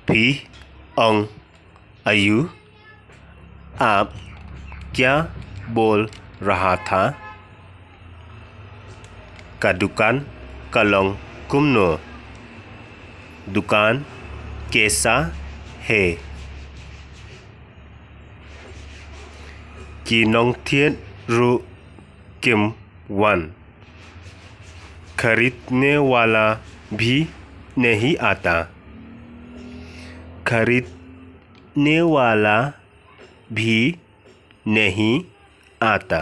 भी अंग आयु आप क्या बोल रहा था का दुकान कलंग कुमनो दुकान कैसा है कि नोंथियन रु किम वन खरीदने वाला भी नहीं आता खरीदने वाला भी नहीं आता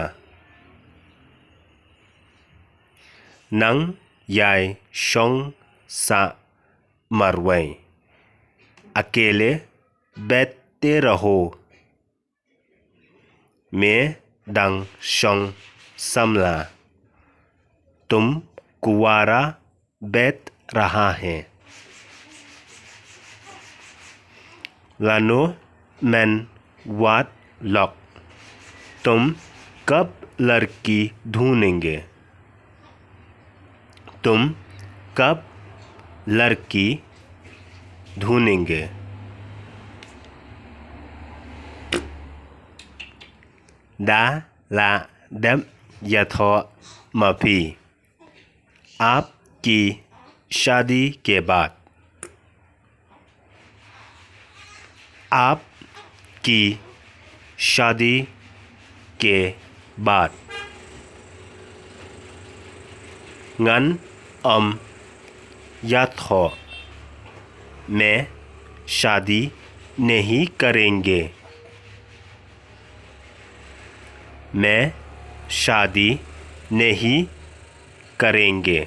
नंग याय शोंग सा मरवै अकेले बैठते रहो मैं दंग शोंग समला तुम कुवारा बैठ रहा है लानो मैन वाट लॉक तुम कब लड़की ढूंढेंगे तुम कब लड़की ढूंढेंगे दा ला दम यथो मफी आपकी शादी के बाद आपकी शादी के बाद ngắn याथो मैं शादी नहीं करेंगे मैं शादी नहीं करेंगे